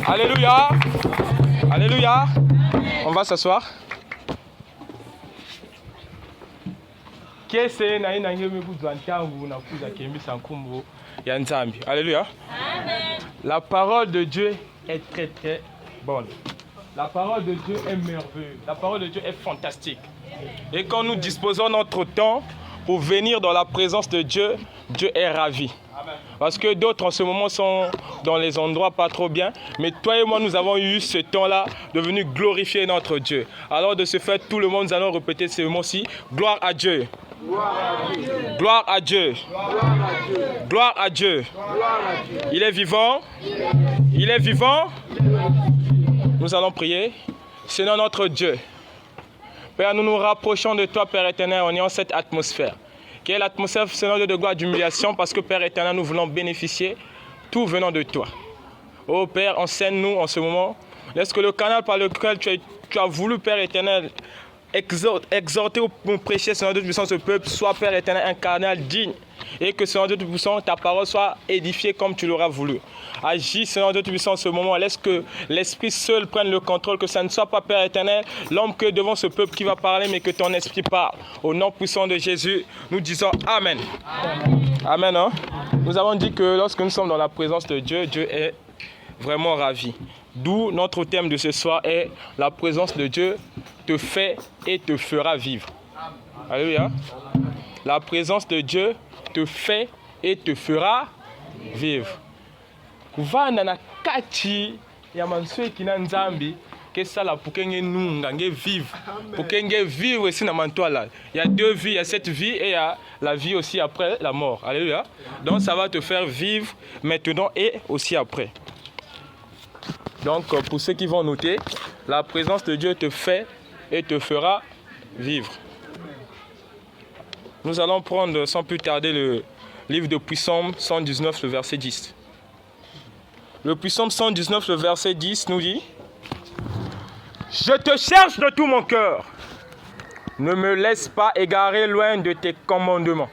Alléluia. Alléluia. On va s'asseoir. Alléluia. La parole de Dieu est très très bonne. La parole de Dieu est merveilleuse. La parole de Dieu est fantastique. Et quand nous disposons notre temps pour venir dans la présence de Dieu, Dieu est ravi. Parce que d'autres en ce moment sont dans les endroits pas trop bien. Mais toi et moi, nous avons eu ce temps-là de venir glorifier notre Dieu. Alors de ce fait, tout le monde, nous allons répéter ce mot-ci. Gloire à Dieu. Gloire à Dieu. Gloire à Dieu. Il est vivant. Il est vivant. Nous allons prier. Seigneur notre Dieu. Père, nous nous rapprochons de toi, Père éternel, en ayant cette atmosphère. Qui est l'atmosphère, Seigneur, de gloire, d'humiliation, parce que, Père éternel, nous voulons bénéficier, tout venant de toi. Oh Père, enseigne-nous en ce moment. Laisse que le canal par lequel tu as voulu, Père éternel, exhorter ou prêcher, Seigneur Dieu Tout-Puissant, ce peuple, soit, Père éternel, un canal digne. Et que, Seigneur Dieu Tout-Puissant, ta parole soit édifiée comme tu l'auras voulu. Agis, Seigneur Dieu Tout-Puissant, en ce moment. Laisse que l'Esprit seul prenne le contrôle, que ça ne soit pas, Père éternel, l'homme que devant ce peuple qui va parler, mais que ton Esprit parle. Au nom puissant de Jésus, nous disons Amen. Amen. Hein? Nous avons dit que lorsque nous sommes dans la présence de Dieu, Dieu est vraiment ravi. D'où notre thème de ce soir est la présence de Dieu te fait et te fera vivre. Alléluia. La présence de Dieu te fait et te fera vivre. Kuva na kati ya manswe kina nzambi que ça là pour qu'elle nunga vivre pour qu'elle vivre aussi na mantoa là. Il y a deux vies, il y a cette vie et il y a la vie aussi après la mort. Alléluia. Donc ça va te faire vivre maintenant et aussi après. Donc pour ceux qui vont noter, la présence de Dieu te fait et te fera vivre. Nous allons prendre sans plus tarder le livre de Psaume 119, le verset 10. Le Psaume 119, le verset 10 nous dit « Je te cherche de tout mon cœur. Ne me laisse pas égarer loin de tes commandements.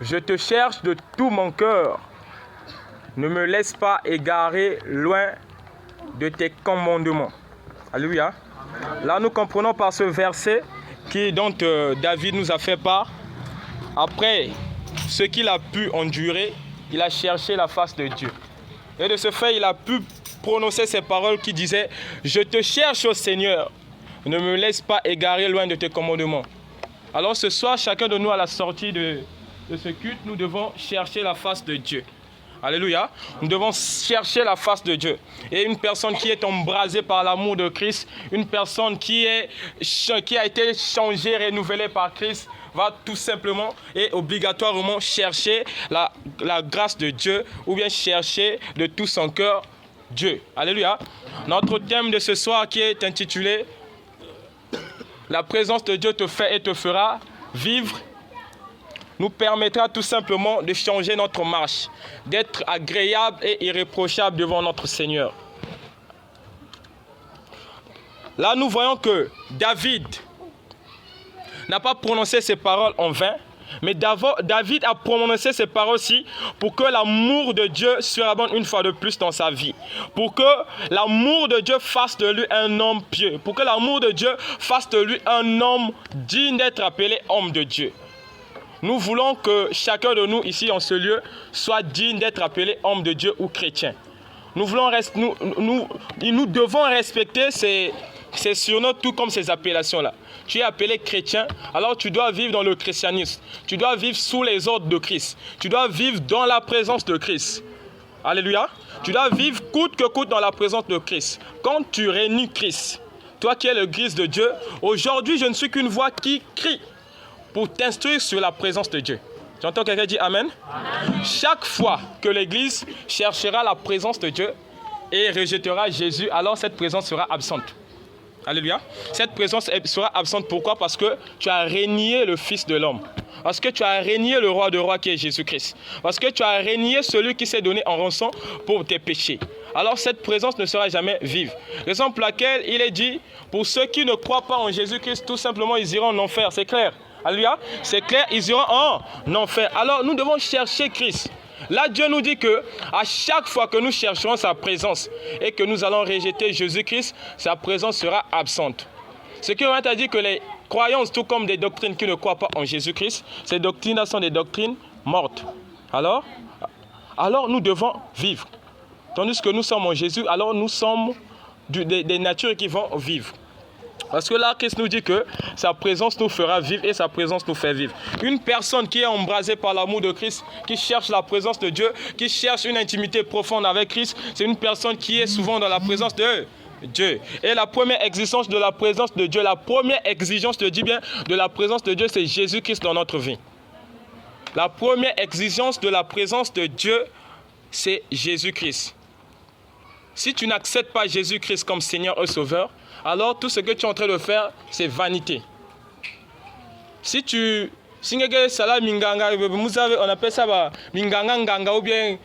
Je te cherche de tout mon cœur. Ne me laisse pas égarer loin de tes commandements. » Alléluia. Là, nous comprenons par ce verset dont David nous a fait part. Après ce qu'il a pu endurer, il a cherché la face de Dieu. Et de ce fait, il a pu prononcer ces paroles qui disaient « Je te cherche, ô Seigneur, ne me laisse pas égarer loin de tes commandements. » Alors ce soir, chacun de nous à la sortie de ce culte, nous devons chercher la face de Dieu. Alléluia. Nous devons chercher la face de Dieu. Et une personne qui est embrasée par l'amour de Christ, une personne qui a été changée, renouvelée par Christ, va tout simplement et obligatoirement chercher la grâce de Dieu ou bien chercher de tout son cœur Dieu. Alléluia. Notre thème de ce soir qui est intitulé « La présence de Dieu te fait et te fera vivre » nous permettra tout simplement de changer notre marche, d'être agréable et irréprochable devant notre Seigneur. Là, nous voyons que David n'a pas prononcé ces paroles en vain, mais David a prononcé ces paroles-ci pour que l'amour de Dieu surabonde une fois de plus dans sa vie. Pour que l'amour de Dieu fasse de lui un homme pieux. Pour que l'amour de Dieu fasse de lui un homme digne d'être appelé homme de Dieu. Nous voulons que chacun de nous ici en ce lieu soit digne d'être appelé homme de Dieu ou chrétien. Nous devons respecter ces surnoms tout comme ces appellations-là. Tu es appelé chrétien, alors tu dois vivre dans le christianisme. Tu dois vivre sous les ordres de Christ. Tu dois vivre dans la présence de Christ. Alléluia. Tu dois vivre coûte que coûte dans la présence de Christ. Quand tu réunis Christ, toi qui es le Christ de Dieu, aujourd'hui je ne suis qu'une voix qui crie pour t'instruire sur la présence de Dieu. J'entends quelqu'un dire Amen. Amen. Chaque fois que l'Église cherchera la présence de Dieu et rejettera Jésus, alors cette présence sera absente. Alléluia. Cette présence sera absente. Pourquoi? Parce que tu as renié le Fils de l'homme. Parce que tu as renié le roi de rois qui est Jésus-Christ. Parce que tu as renié celui qui s'est donné en rançon pour tes péchés. Alors cette présence ne sera jamais vive. Raison pour laquelle il est dit, pour ceux qui ne croient pas en Jésus-Christ, tout simplement ils iront en enfer. C'est clair? Alléluia. C'est clair, ils iront en enfer. Alors nous devons chercher Christ. Là, Dieu nous dit que à chaque fois que nous chercherons sa présence et que nous allons rejeter Jésus-Christ, sa présence sera absente. Ce qui t'a dit que les croyances, tout comme des doctrines qui ne croient pas en Jésus-Christ, ces doctrines-là sont des doctrines mortes. Alors nous devons vivre. Tandis que nous sommes en Jésus, alors nous sommes des natures qui vont vivre. Parce que là, Christ nous dit que sa présence nous fera vivre et sa présence nous fait vivre. Une personne qui est embrasée par l'amour de Christ, qui cherche la présence de Dieu, qui cherche une intimité profonde avec Christ, c'est une personne qui est souvent dans la présence de Dieu. Et la première exigence de la présence de Dieu, la première exigence, je dis bien, de la présence de Dieu, c'est Jésus-Christ dans notre vie. La première exigence de la présence de Dieu, c'est Jésus-Christ. Si tu n'acceptes pas Jésus-Christ comme Seigneur et Sauveur, alors tout ce que tu es en train de faire, c'est vanité. Si on appelle ça minganga ou bien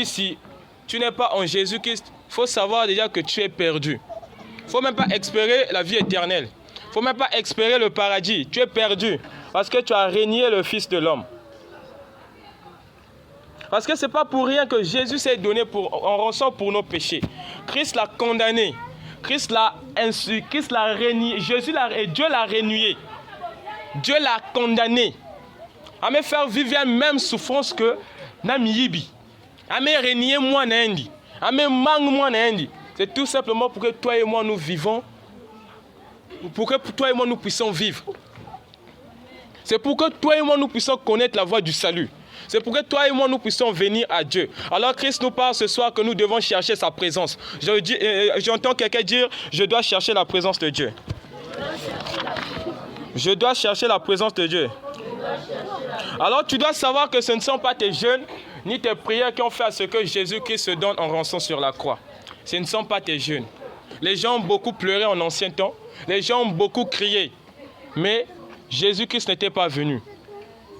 si tu n'es pas en Jésus-Christ, il faut savoir déjà que tu es perdu. Il ne faut même pas espérer la vie éternelle. Il ne faut même pas espérer le paradis. Tu es perdu parce que tu as renié le Fils de l'homme. Parce que ce n'est pas pour rien que Jésus s'est donné en rançon pour nos péchés. Christ l'a condamné. Christ l'a insulté. Christ l'a renié. Et Dieu l'a renié. Dieu l'a condamné. À me faire vivre la même souffrance que Namiyibi. À me renier moi n'indi. À me manque moi n'indi. C'est tout simplement pour que toi et moi nous vivons. Pour que toi et moi nous puissions vivre. C'est pour que toi et moi nous puissions connaître la voie du salut. C'est pour que toi et moi nous puissions venir à Dieu. Alors Christ nous parle ce soir que nous devons chercher sa présence. J'entends quelqu'un dire, je dois chercher la présence de Dieu. Je dois chercher la présence de Dieu. Alors tu dois savoir que ce ne sont pas tes jeûnes ni tes prières qui ont fait à ce que Jésus-Christ se donne en rançon sur la croix. Ce ne sont pas tes jeûnes. Les gens ont beaucoup pleuré en ancien temps. Les gens ont beaucoup crié. Mais Jésus-Christ n'était pas venu.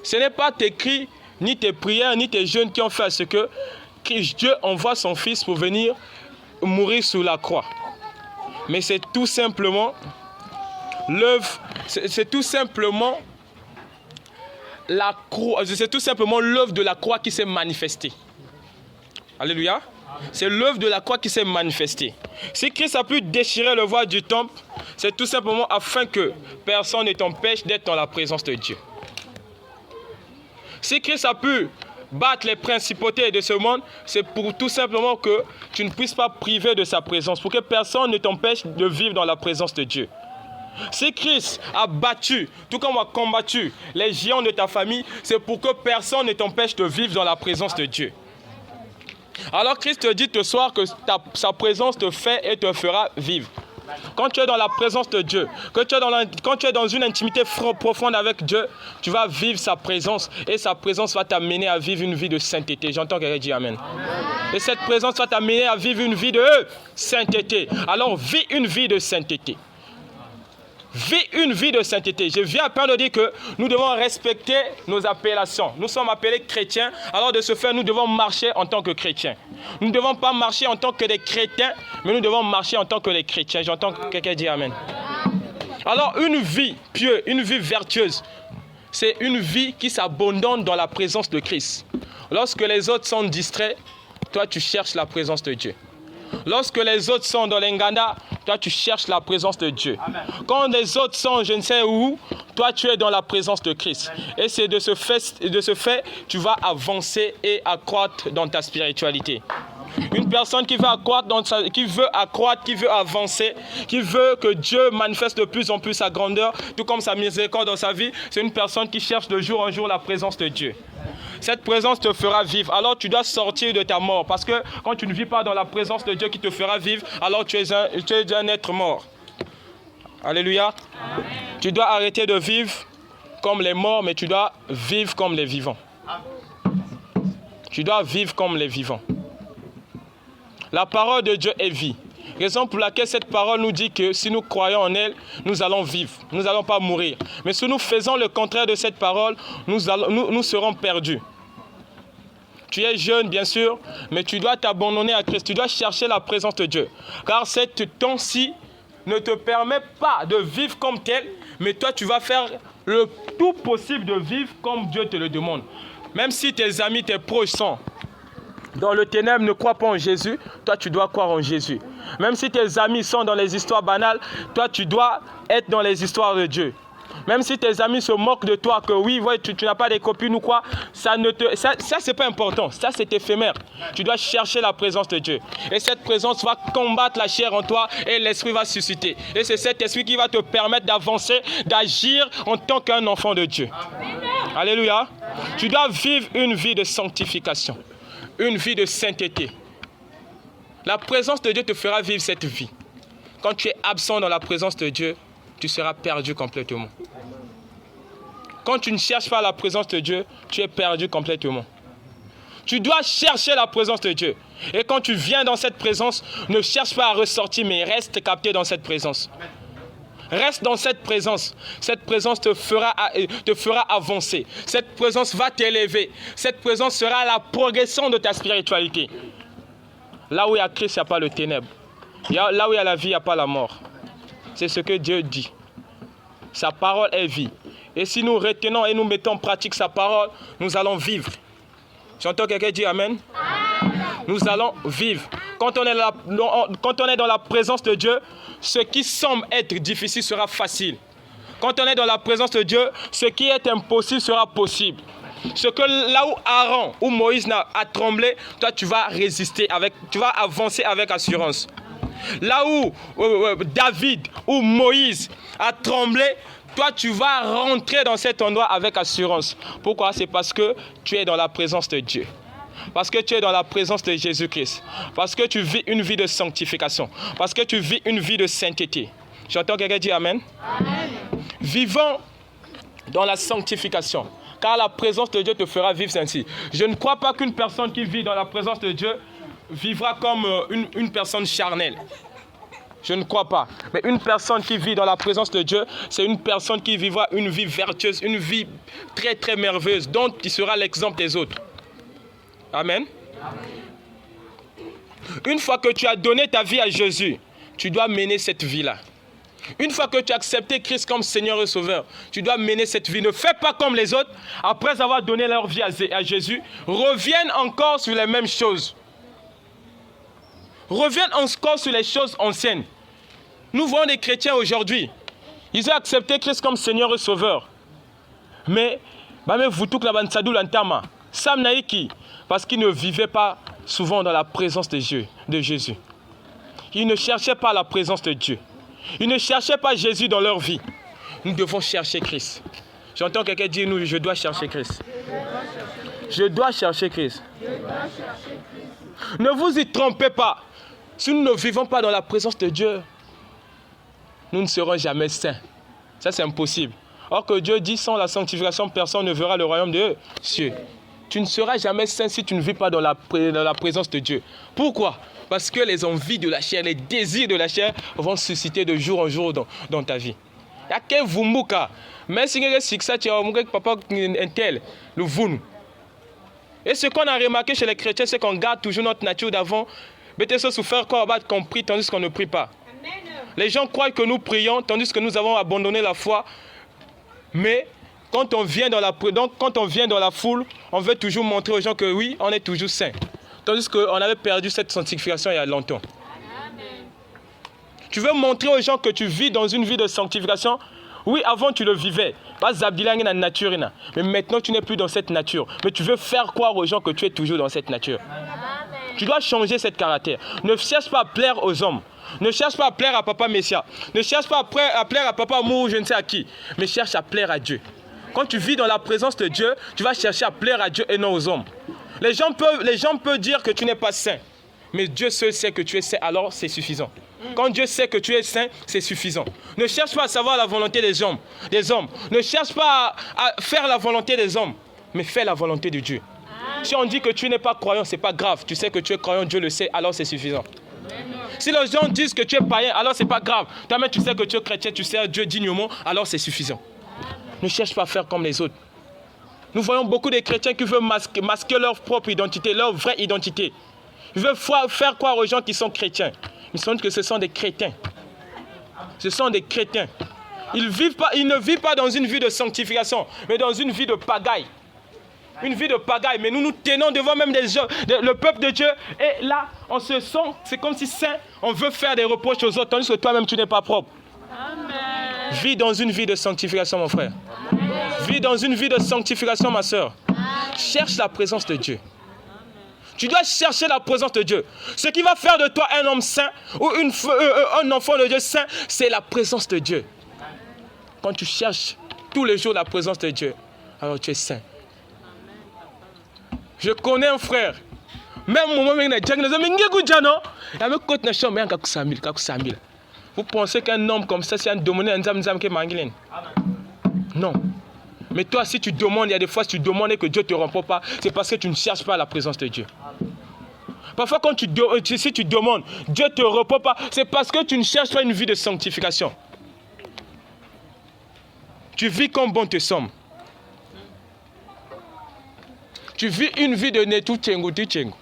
Ce n'est pas tes cris, ni tes prières, ni tes jeûnes qui ont fait à ce que Dieu envoie son Fils pour venir mourir sous la croix. Mais c'est tout simplement l'œuvre, c'est tout simplement la croix, c'est tout simplement l'œuvre de la croix qui s'est manifestée. Alléluia. C'est l'œuvre de la croix qui s'est manifestée. Si Christ a pu déchirer le voile du temple, c'est tout simplement afin que personne ne t'empêche d'être dans la présence de Dieu. Si Christ a pu battre les principautés de ce monde, c'est pour tout simplement que tu ne puisses pas priver de sa présence, pour que personne ne t'empêche de vivre dans la présence de Dieu. Si Christ a battu, tout comme a combattu les géants de ta famille, c'est pour que personne ne t'empêche de vivre dans la présence de Dieu. Alors Christ te dit ce soir que sa présence te fait et te fera vivre. Quand tu es dans la présence de Dieu, quand tu es dans une intimité profonde avec Dieu, tu vas vivre sa présence et sa présence va t'amener à vivre une vie de sainteté. J'entends quelqu'un dire Amen. Et cette présence va t'amener à vivre une vie de sainteté. Alors vis une vie de sainteté. Vis une vie de sainteté. Je viens à peine de dire que nous devons respecter nos appellations. Nous sommes appelés chrétiens. Alors de ce fait, nous devons marcher en tant que chrétiens. Nous ne devons pas marcher en tant que des chrétiens, mais nous devons marcher en tant que des chrétiens. J'entends quelqu'un dire Amen. Alors une vie pieuse, une vie vertueuse, c'est une vie qui s'abandonne dans la présence de Christ. Lorsque les autres sont distraits, toi tu cherches la présence de Dieu. Lorsque les autres sont dans l'enganda, toi tu cherches la présence de Dieu. Amen. Quand les autres sont je ne sais où, toi tu es dans la présence de Christ. Amen. Et c'est de ce fait, tu vas avancer et accroître dans ta spiritualité. Une personne qui veut accroître, qui veut avancer, qui veut que Dieu manifeste de plus en plus sa grandeur, tout comme sa miséricorde dans sa vie, c'est une personne qui cherche de jour en jour la présence de Dieu. Cette présence te fera vivre. Alors tu dois sortir de ta mort. Parce que quand tu ne vis pas dans la présence de Dieu qui te fera vivre, alors tu es un être mort. Alléluia. Amen. Tu dois arrêter de vivre comme les morts, mais tu dois vivre comme les vivants. Tu dois vivre comme les vivants. La parole de Dieu est vie. Raison pour laquelle cette parole nous dit que si nous croyons en elle, nous allons vivre, nous n'allons pas mourir. Mais si nous faisons le contraire de cette parole, nous serons perdus. Tu es jeune, bien sûr, mais tu dois t'abandonner à Christ. Tu dois chercher la présence de Dieu. Car cette temps-ci ne te permet pas de vivre comme tel, mais toi, tu vas faire le tout possible de vivre comme Dieu te le demande. Même si tes amis, tes proches sont dans le ténèbre, ne crois pas en Jésus, toi tu dois croire en Jésus. Même si tes amis sont dans les histoires banales, toi tu dois être dans les histoires de Dieu. Même si tes amis se moquent de toi, que oui, ouais, tu n'as pas des copines ou quoi, ça c'est pas important, ça c'est éphémère. Tu dois chercher la présence de Dieu. Et cette présence va combattre la chair en toi et l'esprit va susciter. Et c'est cet esprit qui va te permettre d'avancer, d'agir en tant qu'un enfant de Dieu. Amen. Alléluia. Tu dois vivre une vie de sanctification, une vie de sainteté. La présence de Dieu te fera vivre cette vie. Quand tu es absent dans la présence de Dieu, tu seras perdu complètement. Quand tu ne cherches pas la présence de Dieu, tu es perdu complètement. Tu dois chercher la présence de Dieu. Et quand tu viens dans cette présence, ne cherche pas à ressortir, mais reste capté dans cette présence. Reste dans cette présence. Cette présence te fera avancer. Cette présence va t'élever. Cette présence sera la progression de ta spiritualité. Là où il y a Christ, il n'y a pas le ténèbre. Là où il y a la vie, il n'y a pas la mort. C'est ce que Dieu dit. Sa parole est vie. Et si nous retenons et nous mettons en pratique sa parole, nous allons vivre. J'entends quelqu'un dire Amen. Amen. Nous allons vivre. Quand on est dans la présence de Dieu, ce qui semble être difficile sera facile. Quand on est dans la présence de Dieu, ce qui est impossible sera possible. Ce que là où Aaron ou Moïse a tremblé, toi tu vas résister, tu vas avancer avec assurance. Là où David ou Moïse a tremblé, toi tu vas rentrer dans cet endroit avec assurance. Pourquoi? C'est parce que tu es dans la présence de Dieu. Parce que tu es dans la présence de Jésus-Christ. Parce que tu vis une vie de sanctification. Parce que tu vis une vie de sainteté. J'entends quelqu'un dire Amen. Amen. Vivons dans la sanctification. Car la présence de Dieu te fera vivre ainsi. Je ne crois pas qu'une personne qui vit dans la présence de Dieu vivra comme une personne charnelle. Je ne crois pas. Mais une personne qui vit dans la présence de Dieu, c'est une personne qui vivra une vie vertueuse, une vie très très merveilleuse, dont il sera l'exemple des autres. Amen. Une fois que tu as donné ta vie à Jésus, tu dois mener cette vie-là. Une fois que tu as accepté Christ comme Seigneur et Sauveur, tu dois mener cette vie. Ne fais pas comme les autres, après avoir donné leur vie à Jésus, reviennent encore sur les mêmes choses. Reviennent encore sur les choses anciennes. Nous voyons des chrétiens aujourd'hui. Ils ont accepté Christ comme Seigneur et Sauveur. Mais, parce qu'ils ne vivaient pas souvent dans la présence de Jésus. Ils ne cherchaient pas la présence de Dieu. Ils ne cherchaient pas Jésus dans leur vie. Nous devons chercher Christ. J'entends quelqu'un dire, je dois chercher Christ. Je dois chercher Christ. Ne vous y trompez pas. Si nous ne vivons pas dans la présence de Dieu, nous ne serons jamais saints. Ça, c'est impossible. Or que Dieu dit, sans la sanctification, personne ne verra le royaume de cieux. Tu ne seras jamais saint si tu ne vis pas dans la présence de Dieu. Pourquoi? Parce que les envies de la chair, les désirs de la chair vont susciter de jour en jour dans ta vie. Il y a que Vumbuka. Mais si tu as papa tel, le Vun. Et ce qu'on a remarqué chez les chrétiens, c'est qu'on garde toujours notre nature d'avant. Mais ça souffert quoi abattre qu'on prie tandis qu'on ne prie pas. Les gens croient que nous prions tandis que nous avons abandonné la foi. Mais quand on vient dans la foule, on veut toujours montrer aux gens que oui, on est toujours saint. Tandis qu'on avait perdu cette sanctification il y a longtemps. Amen. Tu veux montrer aux gens que tu vis dans une vie de sanctification. Oui, avant tu le vivais. Mais maintenant tu n'es plus dans cette nature. Mais tu veux faire croire aux gens que tu es toujours dans cette nature. Amen. Tu dois changer cette caractère. Ne cherche pas à plaire aux hommes. Ne cherche pas à plaire à Papa Messia. Ne cherche pas à plaire à Papa Mou ou je ne sais à qui. Mais cherche à plaire à Dieu. Quand tu vis dans la présence de Dieu, tu vas chercher à plaire à Dieu et non aux hommes. Les gens peuvent dire que tu n'es pas saint. Mais Dieu seul sait que tu es saint, alors c'est suffisant. Quand Dieu sait que tu es saint, c'est suffisant. Ne cherche pas à savoir la volonté des hommes. Ne cherche pas à faire la volonté des hommes, mais fais la volonté de Dieu. Si on dit que tu n'es pas croyant, ce n'est pas grave. Tu sais que tu es croyant, Dieu le sait, alors c'est suffisant. Si les gens disent que tu es païen, alors ce n'est pas grave. Toi-même, tu sais que tu es chrétien, tu sers Dieu dignement, alors c'est suffisant. Ne cherche pas à faire comme les autres. Nous voyons beaucoup de chrétiens qui veulent masquer leur propre identité, leur vraie identité. Ils veulent faire croire aux gens qui sont chrétiens. Ils sentent que ce sont des crétins. Ce sont des crétins. Ils ne vivent pas dans une vie de sanctification, mais dans une vie de pagaille. Une vie de pagaille. Mais nous nous tenons devant même le peuple de Dieu. Et là, on se sent, c'est comme si saint, on veut faire des reproches aux autres, tandis que toi-même, tu n'es pas propre. Amen. Vis dans une vie de sanctification, mon frère. Amen. Vis dans une vie de sanctification, ma soeur. Cherche la présence de Dieu. Tu dois chercher la présence de Dieu. Ce qui va faire de toi un homme saint ou un enfant de Dieu saint, c'est la présence de Dieu. Quand tu cherches tous les jours la présence de Dieu, alors tu es saint. Je connais un frère. Même mon moment, vous pensez qu'un homme comme ça, c'est un dominé, un zam qui est non. Mais toi, si tu demandes, il y a des fois, si tu demandes et que Dieu ne te répond pas, c'est parce que tu ne cherches pas la présence de Dieu. Parfois, quand si tu demandes, Dieu ne te répond pas, c'est parce que tu ne cherches pas une vie de sanctification. Tu vis comme bon te semble. Tu vis une vie de netu tchengu tu tchengu.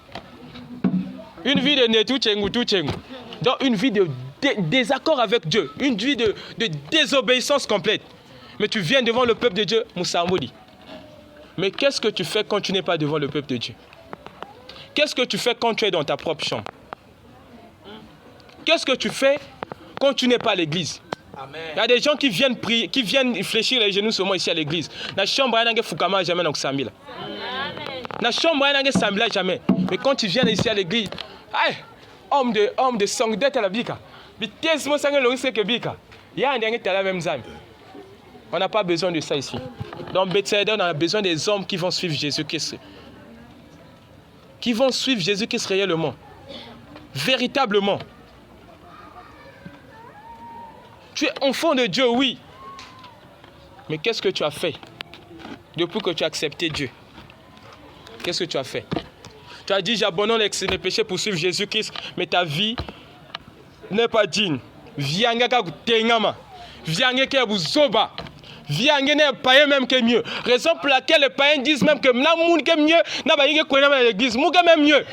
Une vie de netu tchengu tu tchengu. Donc, une vie de désaccord avec Dieu. Une vie de désobéissance complète. Mais tu viens devant le peuple de Dieu, Moussa Amoudi. Mais qu'est-ce que tu fais quand tu n'es pas devant le peuple de Dieu? Qu'est-ce que tu fais quand tu es dans ta propre chambre? Qu'est-ce que tu fais quand tu n'es pas à l'église? Il y a des gens qui viennent prier, qui viennent fléchir les genoux seulement ici à l'église. Dans la chambre, il n'y a pas jamais dans Samila. Dans la chambre, il n'y a pas Samila jamais. Mais quand tu viens ici à l'église, homme de sang d'être à la bika. On n'a pas besoin de ça ici. Dans Bethsaida, on a besoin des hommes qui vont suivre Jésus-Christ. Qui vont suivre Jésus-Christ réellement. Véritablement. Tu es enfant de Dieu, oui. Mais qu'est-ce que tu as fait depuis que tu as accepté Dieu? Qu'est-ce que tu as fait? Tu as dit, j'abandonne les péchés pour suivre Jésus-Christ, mais ta vie n'est pas digne. Viens, Viens, païen même que mieux. Raison pour laquelle les païens disent même que la moun que mieux, n'a pas l'église, mouga même mieux.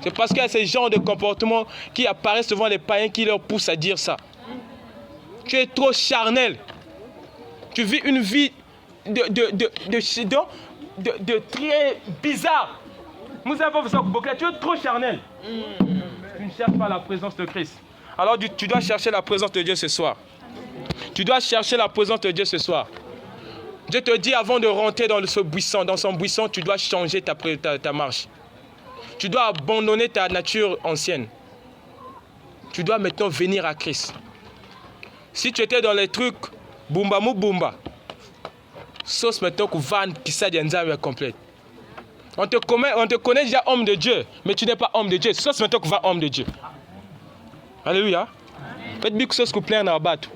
C'est parce qu'il y a ce genre de comportement qui apparaissent devant les païens qui leur poussent à dire ça. Tu es trop charnel. Tu vis une vie de très bizarre. Tu es trop charnel. Tu ne cherches pas la présence de Christ. Alors tu dois chercher la présence de Dieu ce soir. Tu dois chercher la présence de Dieu ce soir. Dieu te dit avant de rentrer dans son buisson, tu dois changer ta marche. Tu dois abandonner ta nature ancienne. Tu dois maintenant venir à Christ. Si tu étais dans les trucs, boumba mou boumba, sauce maintenant que van qui ça est complète. On te connaît déjà homme de Dieu, mais tu n'es pas homme de Dieu. Sauce maintenant que va homme de Dieu. Alléluia. Faites bien que sauce que plaire dans la batte.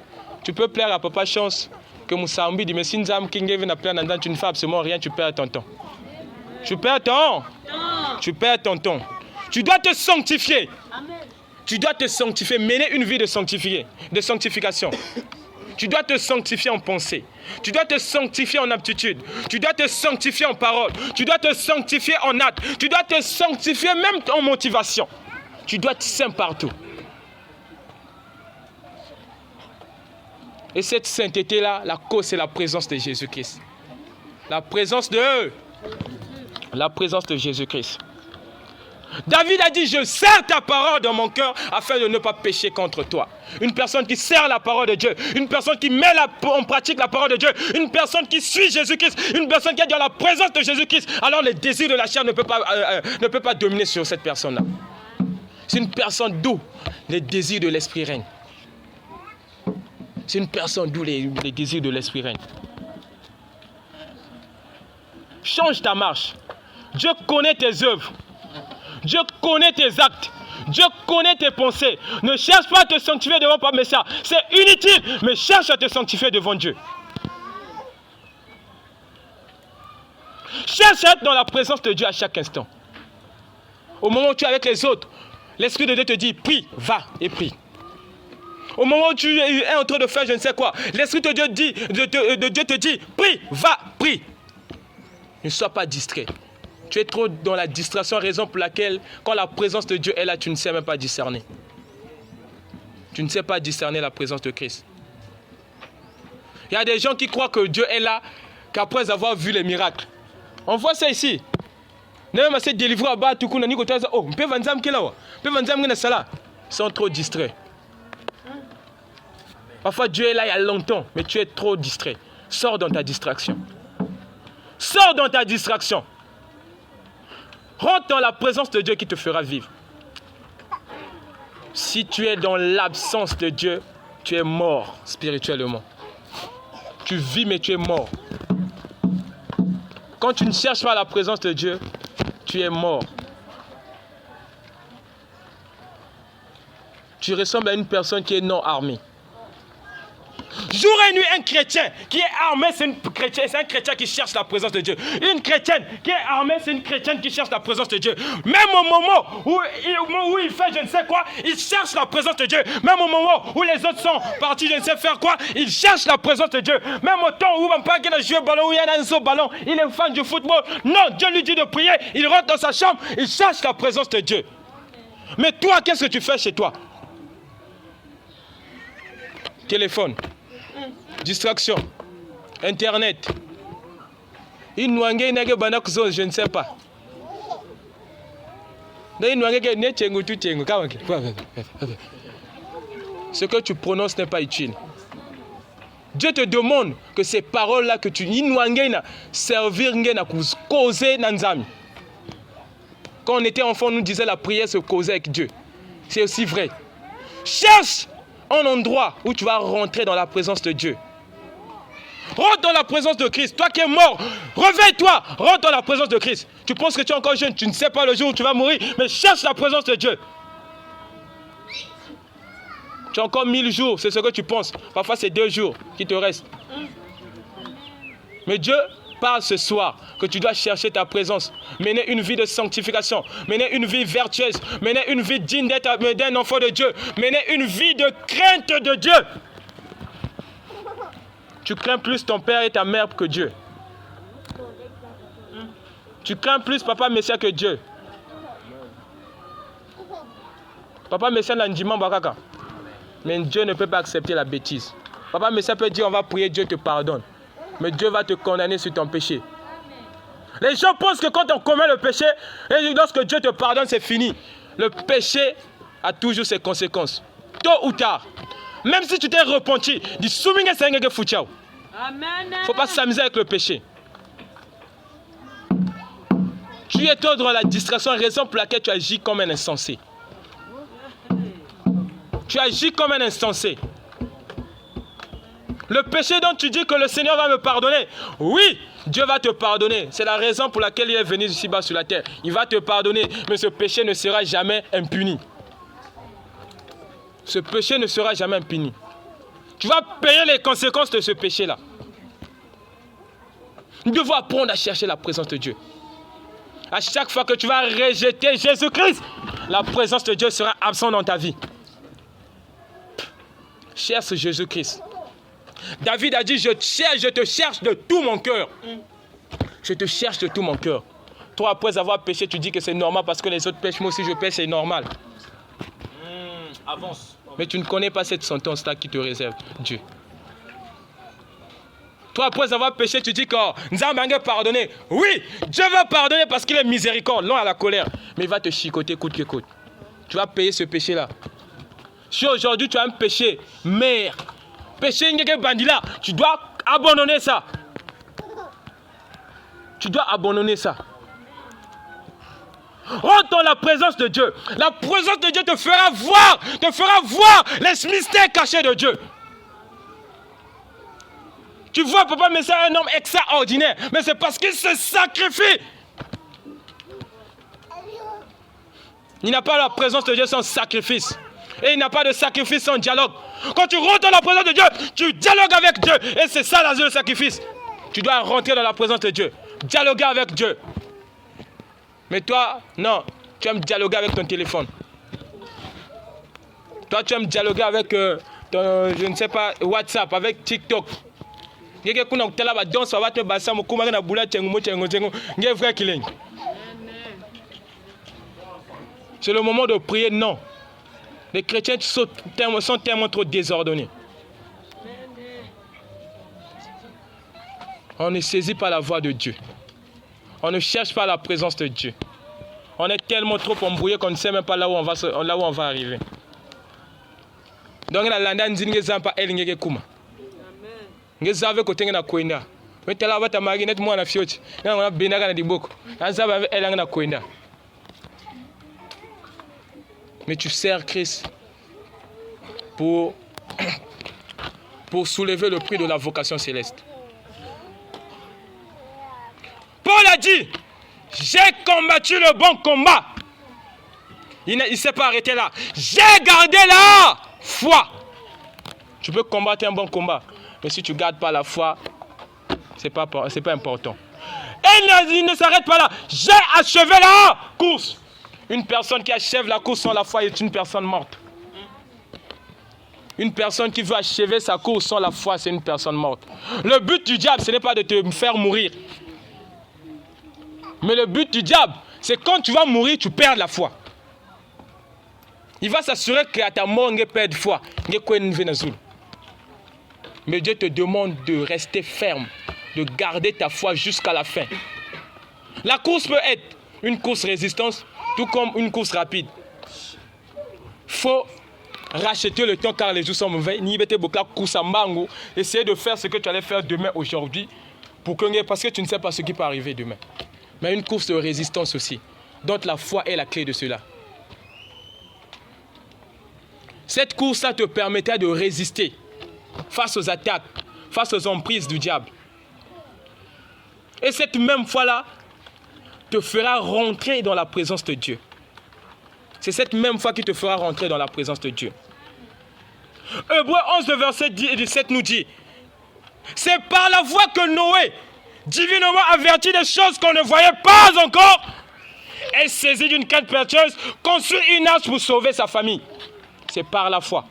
Tu peux plaire à Papa Chance, que Moussambi dit, mais si Nzam King Gavin a plaire dans tu ne fais absolument rien, tu perds ton temps. Tu perds ton temps. Tu perds ton temps. Tu dois te sanctifier. Amen. Tu dois te sanctifier, mener une vie de sanctification. Tu dois te sanctifier en pensée. Tu dois te sanctifier en aptitude. Tu dois te sanctifier en parole. Tu dois te sanctifier en acte. Tu dois te sanctifier même en motivation. Tu dois être saint partout. Et cette sainteté-là, la cause, c'est la présence de Jésus-Christ. La présence de Jésus-Christ. David a dit, je serre ta parole dans mon cœur afin de ne pas pécher contre toi. Une personne qui serre la parole de Dieu, une personne qui met en pratique la parole de Dieu, une personne qui suit Jésus-Christ, une personne qui est dans la présence de Jésus-Christ, alors les désirs de la chair ne peuvent pas dominer sur cette personne-là. C'est une personne d'où les désirs de l'esprit règnent. C'est une personne d'où les désirs de l'esprit règnent. Change ta marche. Dieu connaît tes œuvres. Dieu connaît tes actes. Dieu connaît tes pensées. Ne cherche pas à te sanctifier devant Papa Messia. C'est inutile, mais cherche à te sanctifier devant Dieu. Cherche à être dans la présence de Dieu à chaque instant. Au moment où tu es avec les autres, l'Esprit de Dieu te dit, prie, va et prie. Au moment où tu es en train de faire je ne sais quoi, l'Esprit de Dieu te dit, prie, va, prie. Ne sois pas distrait. Tu es trop dans la distraction, raison pour laquelle, quand la présence de Dieu est là, tu ne sais même pas discerner. Tu ne sais pas discerner la présence de Christ. Il y a des gens qui croient que Dieu est là, qu'après avoir vu les miracles. On voit ça ici. Ils sont trop distraits. Parfois Dieu est là il y a longtemps, mais tu es trop distrait. Sors dans ta distraction. Sors dans ta distraction. Rentre dans la présence de Dieu qui te fera vivre. Si tu es dans l'absence de Dieu, tu es mort spirituellement. Tu vis mais tu es mort. Quand tu ne cherches pas la présence de Dieu, tu es mort. Tu ressembles à une personne qui est non armée. Jour et nuit, un chrétien qui est armé, c'est un chrétien qui cherche la présence de Dieu. Une chrétienne qui est armée, c'est une chrétienne qui cherche la présence de Dieu. Même au moment où il fait je ne sais quoi, il cherche la présence de Dieu. Même au moment où les autres sont partis je ne sais faire quoi, il cherche la présence de Dieu. Même au temps où il a joué au ballon, où il y a un ballon, il est fan du football. Non, Dieu lui dit de prier, il rentre dans sa chambre, il cherche la présence de Dieu. Mais toi, qu'est-ce que tu fais chez toi? Téléphone. Distraction, Internet. Je ne sais pas. Ce que tu prononces n'est pas utile. Dieu te demande que ces paroles-là que tu servir causer nanzami. Quand on était enfant, on nous disait la prière se causer avec Dieu. C'est aussi vrai. Cherche un endroit où tu vas rentrer dans la présence de Dieu. Rentre dans la présence de Christ. Toi qui es mort, réveille-toi. Rentre dans la présence de Christ. Tu penses que tu es encore jeune, tu ne sais pas le jour où tu vas mourir, mais cherche la présence de Dieu. Tu as encore 1000 jours, c'est ce que tu penses. Parfois c'est 2 jours qui te restent. Mais Dieu parle ce soir que tu dois chercher ta présence. Mener une vie de sanctification. Mener une vie vertueuse. Mener une vie digne d'un enfant de Dieu. Mener une vie de crainte de Dieu. Tu crains plus ton père et ta mère que Dieu. Tu crains plus papa Messia que Dieu. Papa Messia n'a dit bakaka. Mais Dieu ne peut pas accepter la bêtise. Papa Messia peut dire on va prier, Dieu te pardonne. Mais Dieu va te condamner sur ton péché. Les gens pensent que quand on commet le péché, et lorsque Dieu te pardonne, c'est fini. Le péché a toujours ses conséquences. Tôt ou tard. Même si tu t'es repenti, dis souminge sengege fuchao. Faut pas s'amuser avec le péché. Tu es toi dans la distraction, raison pour laquelle tu agis comme un insensé. Tu agis comme un insensé. Le péché dont tu dis que le Seigneur va me pardonner, oui, Dieu va te pardonner. C'est la raison pour laquelle il est venu ici-bas sur la terre. Il va te pardonner, mais ce péché ne sera jamais impuni. Ce péché ne sera jamais impuni. Tu vas payer les conséquences de ce péché-là. Nous devons apprendre à chercher la présence de Dieu. À chaque fois que tu vas rejeter Jésus-Christ, la présence de Dieu sera absente dans ta vie. Cherche Jésus-Christ. David a dit, je te cherche de tout mon cœur. Je te cherche de tout mon cœur. Toi, après avoir péché, tu dis que c'est normal parce que les autres pêchent. Moi aussi, je pêche, c'est normal. Avance. Mais tu ne connais pas cette sentence-là qui te réserve Dieu. Toi, après avoir péché, tu dis que Nzambe va pardonner. Oui, Dieu va pardonner parce qu'il est miséricorde, non à la colère. Mais il va te chicoter coûte que coûte. Tu vas payer ce péché-là. Si aujourd'hui tu as un péché, mère, péché bandila, tu dois abandonner ça. Tu dois abandonner ça. Rentre dans la présence de Dieu. La présence de Dieu te fera voir les mystères cachés de Dieu. Tu vois, papa, mais c'est un homme extraordinaire. Mais c'est parce qu'il se sacrifie. Il n'a pas la présence de Dieu sans sacrifice. Et il n'a pas de sacrifice sans dialogue. Quand tu rentres dans la présence de Dieu, tu dialogues avec Dieu. Et c'est ça le sacrifice. Tu dois rentrer dans la présence de Dieu. Dialoguer avec Dieu. Mais toi, non. Tu aimes dialoguer avec ton téléphone. Toi, tu aimes dialoguer avec ton, je ne sais pas, WhatsApp, avec TikTok. C'est le moment de prier, non. Les chrétiens sont tellement trop désordonnés. On est saisi par la voix de Dieu. On ne cherche pas la présence de Dieu. On est tellement trop embrouillé qu'on ne sait même pas là où on va arriver. Donc, la landa nzinge zampa elingeke kuma. Ngezave kotenga na kwenda. Wetala bata magi net mwana fiochi. Ngana benaka na diboko. Nzaba elanga na kwenda. Mais tu sers Christ pour soulever le prix de la vocation céleste. Paul a dit, j'ai combattu le bon combat. Il ne s'est pas arrêté là. J'ai gardé la foi. Tu peux combattre un bon combat, mais si tu ne gardes pas la foi, c'est pas important. Et il ne s'arrête pas là. J'ai achevé la course. Une personne qui achève la course sans la foi est une personne morte. Une personne qui veut achever sa course sans la foi, c'est une personne morte. Le but du diable, ce n'est pas de te faire mourir. Mais le but du diable, c'est quand tu vas mourir, tu perds la foi. Il va s'assurer qu'à ta mort, tu perds la foi. Mais Dieu te demande de rester ferme, de garder ta foi jusqu'à la fin. La course peut être une course résistance, tout comme une course rapide. Il faut racheter le temps car les jours sont mauvais. Essayer de faire ce que tu allais faire demain, aujourd'hui, parce que tu ne sais pas ce qui peut arriver demain. Mais une course de résistance aussi. Donc la foi est la clé de cela. Cette course-là te permettra de résister face aux attaques, face aux emprises du diable. Et cette même foi-là te fera rentrer dans la présence de Dieu. C'est cette même foi qui te fera rentrer dans la présence de Dieu. Hébreux 11, verset 17 nous dit, c'est par la foi que Noé, divinement averti des choses qu'on ne voyait pas encore, est saisi d'une canne précieuse, construit une arche pour sauver sa famille. C'est par la foi.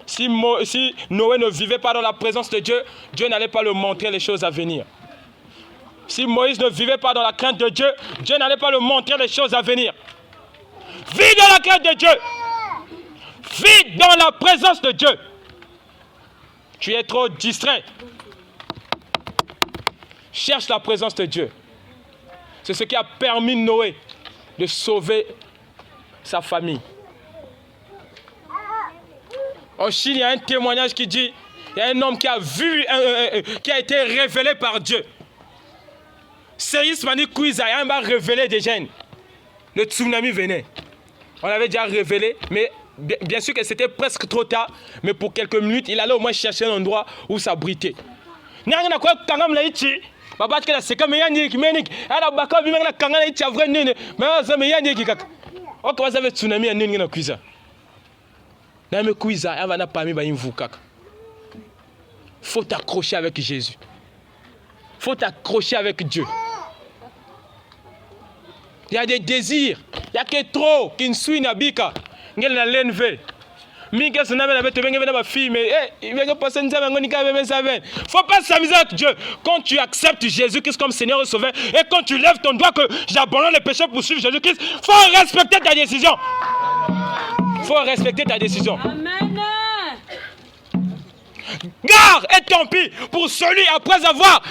Si Noé ne vivait pas dans la présence de Dieu, Dieu n'allait pas lui montrer les choses à venir. Si Moïse ne vivait pas dans la crainte de Dieu, Dieu n'allait pas lui montrer les choses à venir. Vis dans la crainte de Dieu. Vis dans la présence de Dieu. Tu es trop distrait. Cherche la présence de Dieu. C'est ce qui a permis Noé de sauver sa famille. En Chine, il y a un témoignage qui dit, il y a un homme qui a vu, qui a été révélé par Dieu. Sérius Mani Kouiza, il a révélé des jeunes. Le tsunami venait. On l'avait déjà révélé, mais bien sûr que c'était presque trop tard. Mais pour quelques minutes, il allait au moins chercher un endroit où s'abriter. Faut t'accrocher avec Jésus. Faut t'accrocher avec Dieu. Il y a des désirs. Il y a que trop qui ne suit Nabika. Il y a l'enlevé. Faut pas s'amuser avec Dieu. Quand tu acceptes Jésus-Christ comme Seigneur et Sauveur, et quand tu lèves ton doigt que j'abandonne les péchés pour suivre Jésus-Christ, faut respecter ta décision. Faut respecter ta décision. Amen. Gare et tant pis pour celui après avoir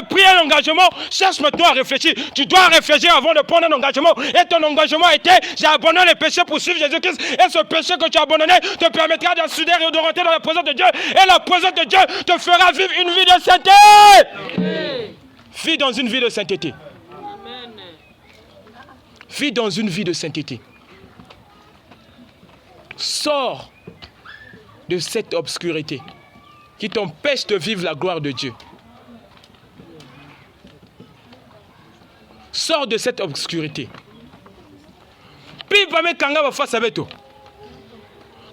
pris un engagement, cherche maintenant à réfléchir. Tu dois réfléchir avant de prendre un engagement. Et ton engagement était, j'ai abandonné les péchés pour suivre Jésus-Christ. Et ce péché que tu as abandonné te permettra d'assurer et de rentrer dans la présence de Dieu. Et la présence de Dieu te fera vivre une vie de sainteté. Amen. Vis dans une vie de sainteté. Amen. Vis dans une vie de sainteté. Sors de cette obscurité qui t'empêche de vivre la gloire de Dieu. Sors de cette obscurité.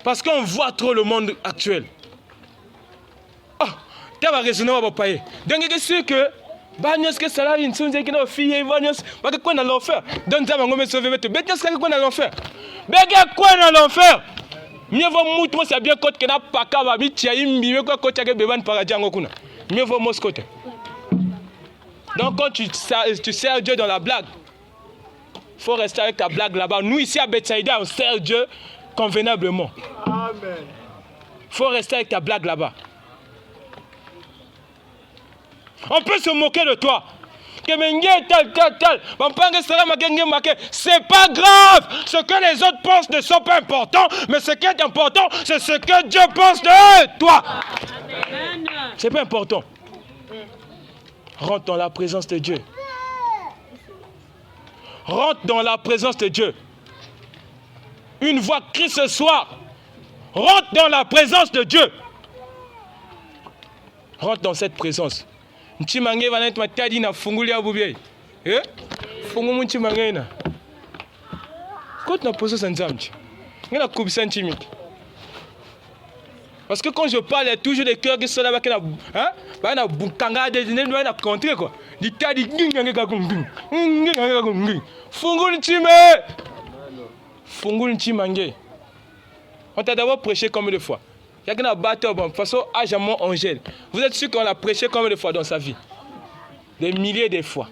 Parce qu'on voit trop le monde actuel. Oh, tu vas raisonner à papa. Donc, c'est sûr que Bagnos que cela une sonde qui n'a fille Bagnos pas que quoi dans l'enfer. Donc, tu vas me sauver. Mais tu sais quoi dans l'enfer. Mais quoi dans l'enfer? Mieux vaut mouton, c'est bien côté que n'a pas qu'à va mieux mieux quoi côté que beban paradis en kuna. Mieux vaut moscote. Donc quand tu sers Dieu dans la blague, faut rester avec ta blague là-bas. Nous ici à Bethsaïda, on sert Dieu convenablement. Amen. Faut rester avec ta blague là-bas. On peut se moquer de toi, C'est pas grave. Ce que les autres pensent ne sont pas importants, mais ce qui est important, c'est ce que Dieu pense de toi. C'est pas important. Rentre dans la présence de Dieu. Rentre dans la présence de Dieu. Une voix crie ce soir. Rentre dans la présence de Dieu. Rentre dans cette présence. Nchimange va n'être matadi na funguli ya bubie. Fungu nchimange na. Quand na posé ça nzamchi. Ngena kubisa nchimiki. Parce que quand je parle, il y a toujours des cœurs qui sont là, qui na bukanga des ne na contrer quoi. Di tadi nginganga gagunging. Fungu nchime. Fungu nchimange. On t'a d'abord prêché combien de fois? Il y a qu'un batteur, bon, de toute façon, Ajamon Angèle. Vous êtes sûr qu'on l'a prêché combien de fois dans sa vie? Des milliers de fois.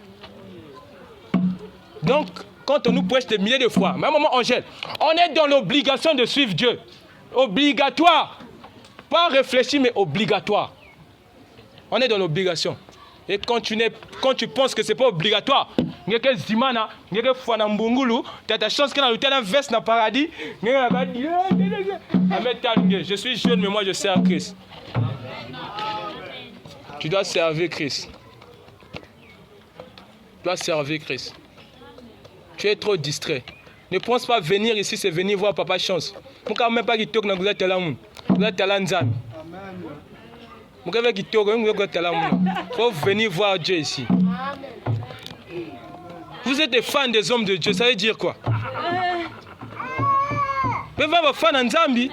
Donc, quand on nous prêche des milliers de fois, même maman Angèle, on est dans l'obligation de suivre Dieu. Obligatoire. Pas réfléchir, mais obligatoire. On est dans l'obligation. Et quand tu penses que ce n'est pas obligatoire, tu as ta chance que tu as un veste dans le paradis. Je suis jeune, mais moi je sers Christ. Tu dois servir Christ. Tu dois servir Christ. Tu es trop distrait. Ne pense pas venir ici, c'est venir voir Papa Chance. Je ne sais même pas qui toque dans le téléphone. Vous êtes talent. Il faut venir voir Dieu ici. Vous êtes des fans des hommes de Dieu, ça veut dire quoi? Mais vous êtes fans de Nzambi.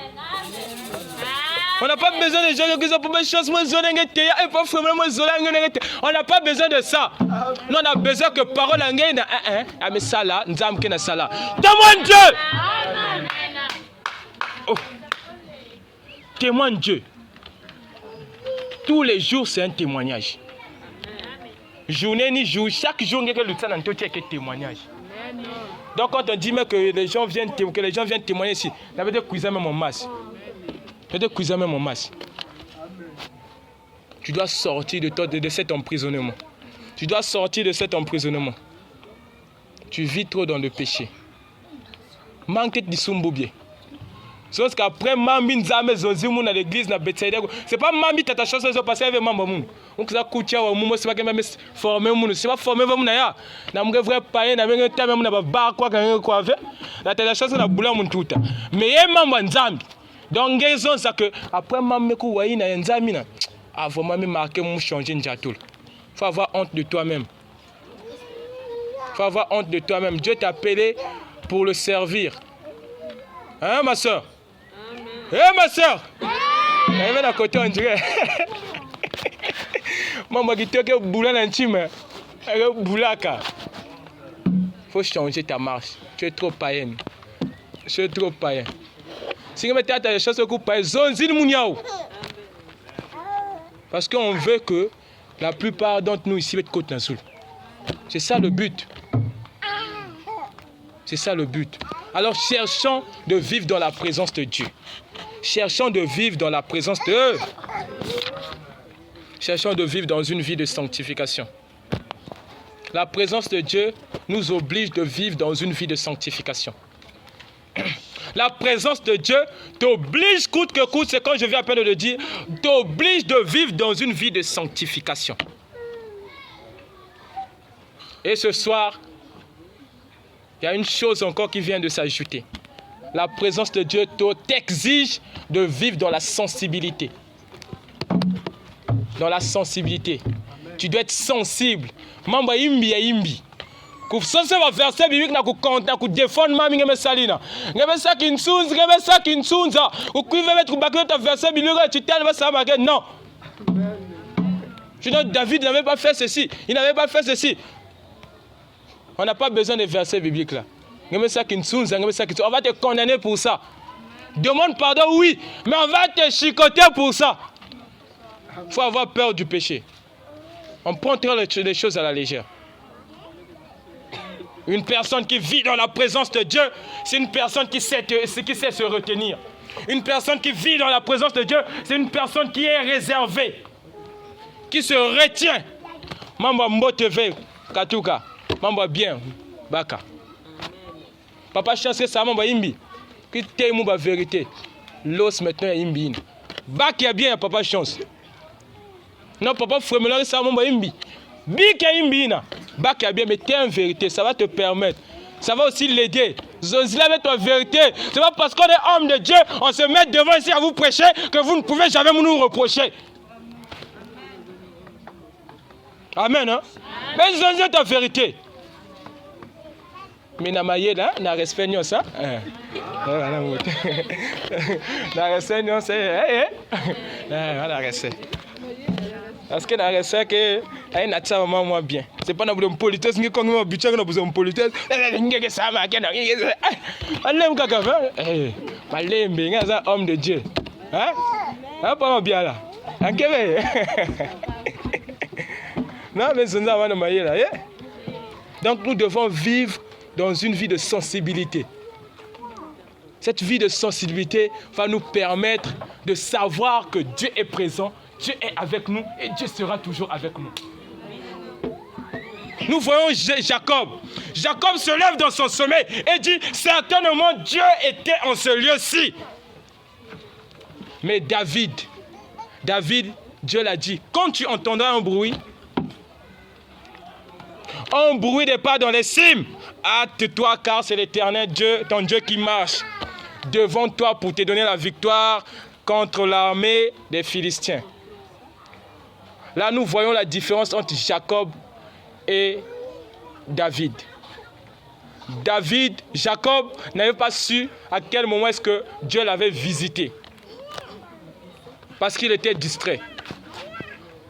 On n'a pas besoin de gens qui ont pour mes choses. On n'a pas besoin de ça. Nous, on a besoin que parole en gagne. Mais ça là, Nzambi na ça là. Témoigne Dieu. Oh. Témoigne Dieu. Tous les jours, c'est un témoignage. Journée ni jour, chaque jour, il y a un témoignage. Donc, quand on dit que les gens viennent témoigner ici, ça veut dire qu'ils aiment mon masque. Ça veut dire qu'ils aiment mon masque. Tu dois sortir de cet emprisonnement. Tu dois sortir de cet emprisonnement. Tu vis trop dans le péché. Manque de somboubier. Sauf qu'après, Mami Nzame Zonzimu dans l'église, dans Bethsaïda, c'est pas Mami Tata Chance qui passe avec Mambo. Donc, ça coûte à Momo, c'est pas que même former Momo, c'est pas former Momo. Na mga vrai païen, na mga temps même na ba quoi quoi faire. La Tata Chance na boula mon tout. Mais yé Mambo Nzambi. Donc, raison ça que après Mami ko wayi na Nzambi na, ah vraiment me marquer mon changer Njatul. Faut avoir honte de toi-même. Faut avoir honte de toi-même. Dieu t'a appelé pour le servir. Hein, ma soeur? Eh ma soeur, elle est à côté on dirait. Maman qui te boula l'intime, elle est boulaka. Faut changer ta marche. Tu es trop païenne. Tu es trop païen. Si tu as des choses que païen, zonzil mouniaou. Parce qu'on veut que la plupart d'entre nous ici mettent côte dans soul. C'est ça le but. C'est ça le but. Alors cherchons de vivre dans la présence de Dieu. Cherchons de vivre dans la présence de Dieu. Cherchons de vivre dans une vie de sanctification. La présence de Dieu nous oblige de vivre dans une vie de sanctification. La présence de Dieu t'oblige, coûte que coûte, c'est quand je viens à peine de le dire, t'oblige de vivre dans une vie de sanctification. Et ce soir, il y a une chose encore qui vient de s'ajouter. La présence de Dieu t'exige de vivre dans la sensibilité. Dans la sensibilité. Tu dois être sensible. Mamba imbi ya imbi. Kufonse va verset biblique na ku défendre mami ngeme salina. Ngeme sa kinsunza. Ukuive mettre bakyo ta verset biblique tu t'en vas ça marquer non. Sinon David n'avait pas fait ceci, il n'avait pas fait ceci. On n'a pas besoin de versets bibliques là. On va te condamner pour ça. Demande pardon, oui, mais on va te chicoter pour ça. Il faut avoir peur du péché. On prend les choses à la légère. Une personne qui vit dans la présence de Dieu, c'est une personne qui sait se retenir. Une personne qui vit dans la présence de Dieu, c'est une personne qui est réservée, qui se retient. Maman Mboteve, Katuka. Mambo bien. Baka. Papa chance que ça mambo imbi. Qui t'aime la vérité. L'os maintenant est imbi. Baka est bien papa chance. Non papa frère ça mambo imbi. Bika imbi na. Baka est bien mais t'es en vérité, ça va te permettre. Ça va aussi l'aider. Zozila avec ta vérité. C'est pas parce qu'on est homme de Dieu, on se met devant ici à vous prêcher que vous ne pouvez jamais nous reprocher. Amen. Hein? Mais Zozila ta vérité. Mais na maye là, na respect nous ça. Na respect nous c'est na respect. Parce que na respect que ay na tsa maman bien. C'est pas na boulot politesse ngi ko ngi bicha na boulot politesse. Ngeke ça ma kena. Allem kaka malembe ngaza homme de Dieu. Hein? Ah pas bien là. Ankebe. Non mais zonza wana maye là. Donc nous devons vivre dans une vie de sensibilité. Cette vie de sensibilité va nous permettre de savoir que Dieu est présent, Dieu est avec nous et Dieu sera toujours avec nous. Nous voyons Jacob. Jacob se lève dans son sommeil et dit, certainement Dieu était en ce lieu-ci. Mais David, Dieu l'a dit, quand tu entendras un bruit de pas dans les cimes, hâte-toi car c'est l'Éternel Dieu, ton Dieu qui marche devant toi pour te donner la victoire contre l'armée des Philistins. Là, nous voyons la différence entre Jacob et David. Jacob n'avait pas su à quel moment est-ce que Dieu l'avait visité. Parce qu'il était distrait.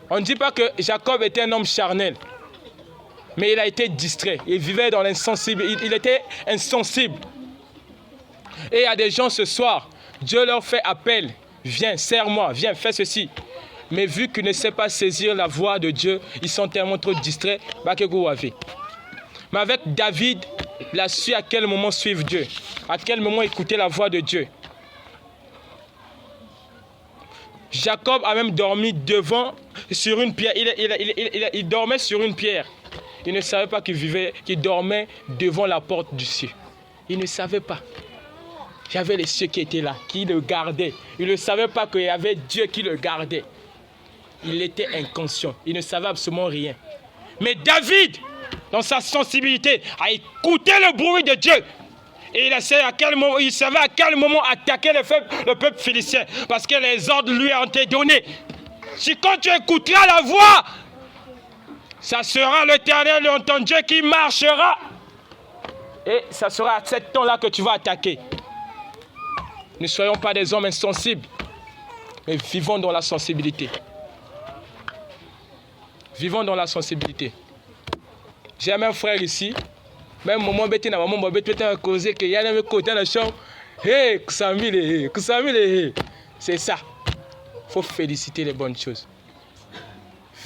On ne dit pas que Jacob était un homme charnel. Mais il a été distrait. Il vivait dans l'insensibilité. Il était insensible. Et il y a des gens ce soir, Dieu leur fait appel. Viens, serre-moi, viens, fais ceci. Mais vu qu'ils ne savent pas saisir la voix de Dieu, ils sont tellement trop distraits. Mais avec David, il a su à quel moment suivre Dieu. À quel moment écouter la voix de Dieu. Jacob a même dormi sur une pierre. Il dormait sur une pierre. Il ne savait pas qu'il dormait devant la porte du ciel. Il ne savait pas. Il y avait les cieux qui étaient là, qui le gardaient. Il ne savait pas qu'il y avait Dieu qui le gardait. Il était inconscient. Il ne savait absolument rien. Mais David, dans sa sensibilité, a écouté le bruit de Dieu. Et il savait à quel moment attaquer le peuple philistin. Parce que les ordres lui ont été donnés. Si quand tu écouteras la voix, ça sera l'Éternel, ton Dieu, qui marchera. Et ça sera à ce temps-là que tu vas attaquer. Ne soyons pas des hommes insensibles, mais vivons dans la sensibilité. Vivons dans la sensibilité. J'ai un frère ici, même maman bête na maman bête peut causer que y a un côté dans la chambre. Hey, Kusamile, c'est ça. Faut féliciter les bonnes choses.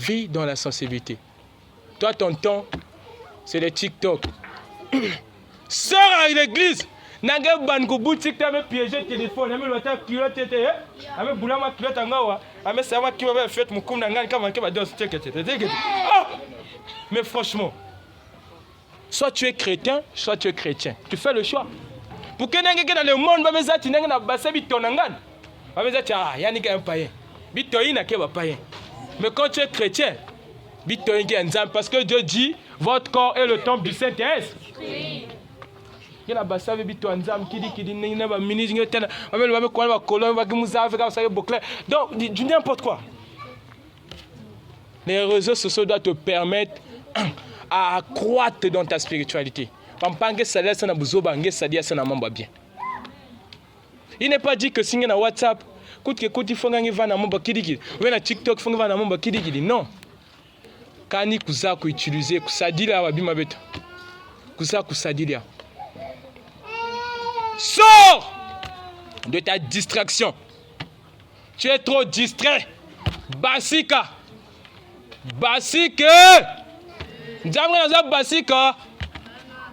Vis dans la sensibilité. Toi, ton temps, c'est le TikTok. Sors à l'église. Nanga bango boutique t'as piégé téléphone, mais le temps qui était avec boulama qui est en avec ça qui va faire mon coup nanga comme qui va dire mais franchement, soit tu es chrétien, soit tu es chrétien. Tu fais le choix. Pour que nanga dans le monde va me dire tu nanga na basa bitonanga. Va me dire yani un païen. Bitoina qui va païen. Mais quand tu es chrétien, bitoina nzam parce que Dieu dit votre corps est le temple du Saint-Esprit. Il y a des gens qui disent donc, du n'importe quoi. Les réseaux sociaux doivent te permettre à croître dans ta spiritualité. Il n'est pas dit que si tu as WhatsApp, il faut que TikTok, non. Quand tu utilises, sors de ta distraction. Tu es trop distrait. Basika.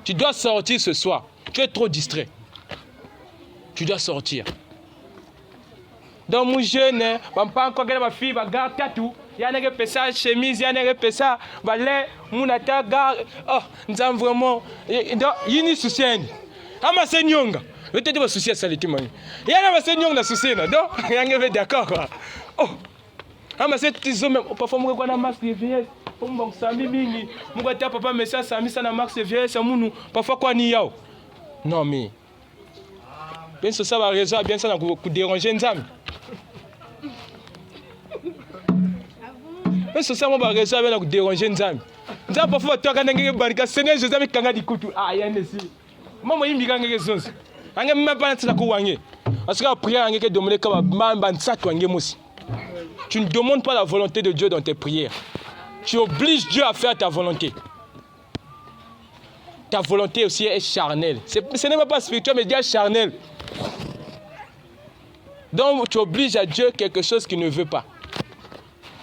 Tu dois sortir ce soir. Tu es trop distrait. Tu dois sortir. Dans mon jeune, pas encore ma fille, garde tout. yana ke pesa chemise, yana ke pesa balai, munata gar. Oh, nous avons vraiment yini souci. Ama senyonga. Peut-être pas souci à saliti mani. Yana ma senyonga na souci na. Donc, yanga fait d'accord quoi. Oh. Ama c'est ils ont même parfois moi quand na masque de vieillesse. Pour sami mingi. Moi ta papa mais ça sami ça na masque de vieillesse munu. Parfois quoi ni yao. Non mais bien ça va raison bien ça na ku déranger nzambe. Mais ça moi va raison bien na ku déranger nzambe. Nzambe parfois toi quand ngeke banika Seigneur Jésus mi kanga dikutu. Ah yane si. Maman yimbi kanga ngeke zonzi. Anga même pas na ku wange. Parce que la prière ngeke demander ka ba nsato wange mosi. Tu ne demandes pas la volonté de Dieu dans tes prières. Tu obliges Dieu à faire ta volonté. Ta volonté aussi est charnelle. Ce n'est même pas spirituel, mais déjà charnel. Donc tu obliges à Dieu quelque chose qu'il ne veut pas.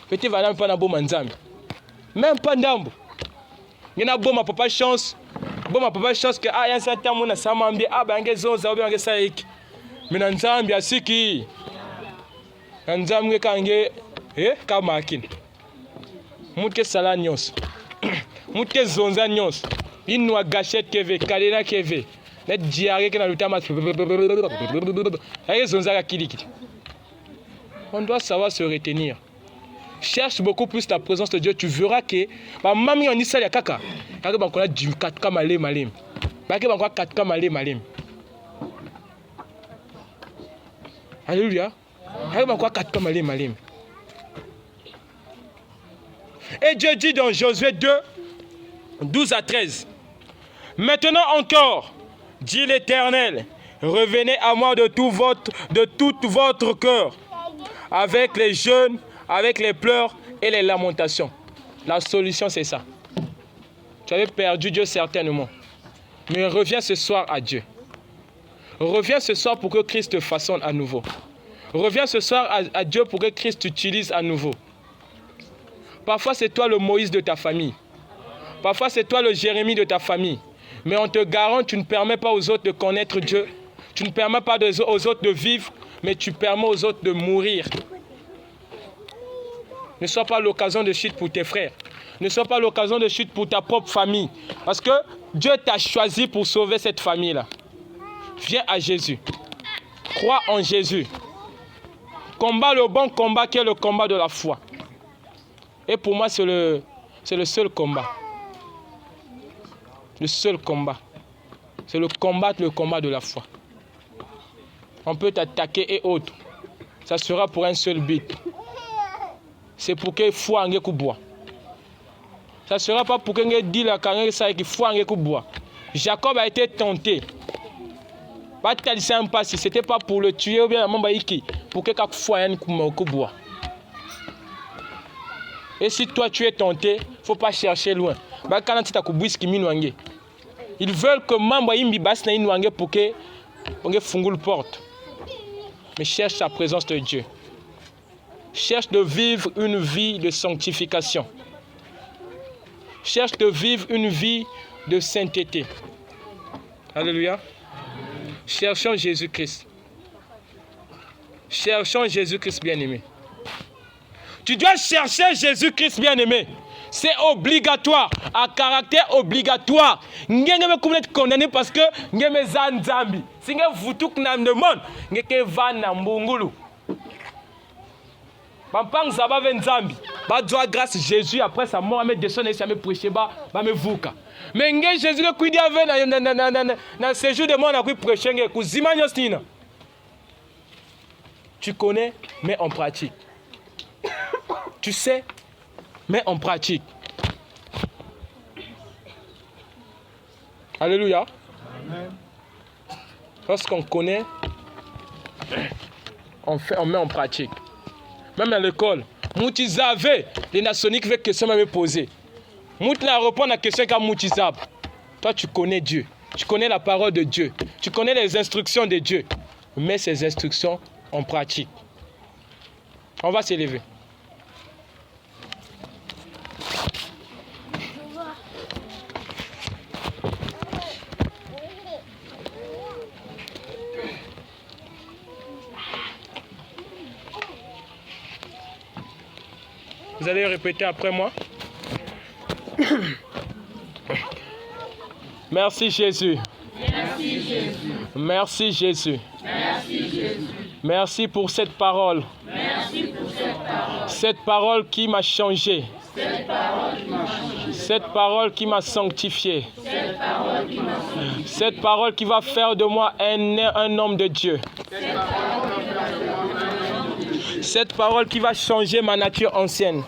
Peut-être va pas n'abo manzambi. Même pas n'ambo. Il y a bon ma papa chance. Bon ma papa chance que ah y a un certain monde à samambi ah ben que zoza ou bien que ça ek. Mais n'anzambi asiki. N'anzambi kange kamakin. Mutke sala nyos. Mutke zonza nyos. Inwa gâchette keve, kalena keve. Net diarrhée que dans le temps. On doit savoir se retenir. Cherche beaucoup plus la présence de Dieu. Tu verras que mamie on dit ça ya kaka. Kaka ba kona du 4 malem. Ba ke ba kwa 4 malem. Alléluia. Kaka ba kwa 4 malem. Et Dieu dit dans Josué 2, 12 à 13. Maintenant encore, dit l'Éternel, revenez à moi de tout votre cœur, avec les jeûnes, avec les pleurs et les lamentations. La solution, c'est ça. Tu avais perdu Dieu certainement. Mais reviens ce soir à Dieu. Reviens ce soir pour que Christ te façonne à nouveau. Reviens ce soir à Dieu pour que Christ t'utilise à nouveau. Parfois, c'est toi le Moïse de ta famille. Parfois, c'est toi le Jérémie de ta famille. Mais on te garantit, tu ne permets pas aux autres de connaître Dieu. Tu ne permets pas aux autres de vivre, mais tu permets aux autres de mourir. Ne sois pas l'occasion de chute pour tes frères. Ne sois pas l'occasion de chute pour ta propre famille. Parce que Dieu t'a choisi pour sauver cette famille-là. Viens à Jésus. Crois en Jésus. Combat le bon combat qui est le combat de la foi. Et pour moi, c'est le seul combat. Le seul combat. C'est le combat de la foi. On peut t'attaquer et autres. Ça sera pour un seul but. C'est pour que foi en bois. Ça ne sera pas pour que dit la carrière ça qui foi en bois. Jacob a été tenté. C'était pas pour le tuer ou bien pour que foi en bois. Et si toi tu es tenté, il ne faut pas chercher loin. Ils veulent que Mamba Imbi basse na inwange pour que fungule porte. Mais cherche la présence de Dieu. Cherche de vivre une vie de sanctification. Cherche de vivre une vie de sainteté. Alléluia. Cherchons Jésus-Christ. Cherchons Jésus-Christ bien-aimé. Tu dois chercher Jésus-Christ bien-aimé. C'est obligatoire, à caractère obligatoire. Nous sommes condamnés parce que nous sommes Zambi. Si nous sommes dans le monde, nous sommes dans Mbungulu. Pampang Zaba ven Zambi. Ba doit grâce Jésus après sa mort, me descendre et ça me prêcher ba me vuka. Mais Jésus le cuidi avec na séjour de mort na ku prêcher ku zimanyo stina. Tu connais mais en pratique. Tu sais mais en pratique. Alléluia. Amen. Lorsqu'on connaît, on met en pratique. Même à l'école, Moutizave, les nationaliques veulent question me poser. Mout la répond à la question comme Moutizab. Toi, tu connais Dieu. Tu connais la parole de Dieu. Tu connais les instructions de Dieu. Mets ces instructions en pratique. On va s'élever. Vous allez répéter après moi. Merci Jésus. Merci Jésus. Merci Jésus. Merci Jésus. Merci pour cette parole. Merci pour cette parole. Cette parole qui m'a changé. Cette parole qui m'a changé. Cette parole qui m'a sanctifié. Cette parole qui m'a sanctifié. Cette parole qui va faire de moi un homme de Dieu. Cette parole qui va changer ma nature ancienne.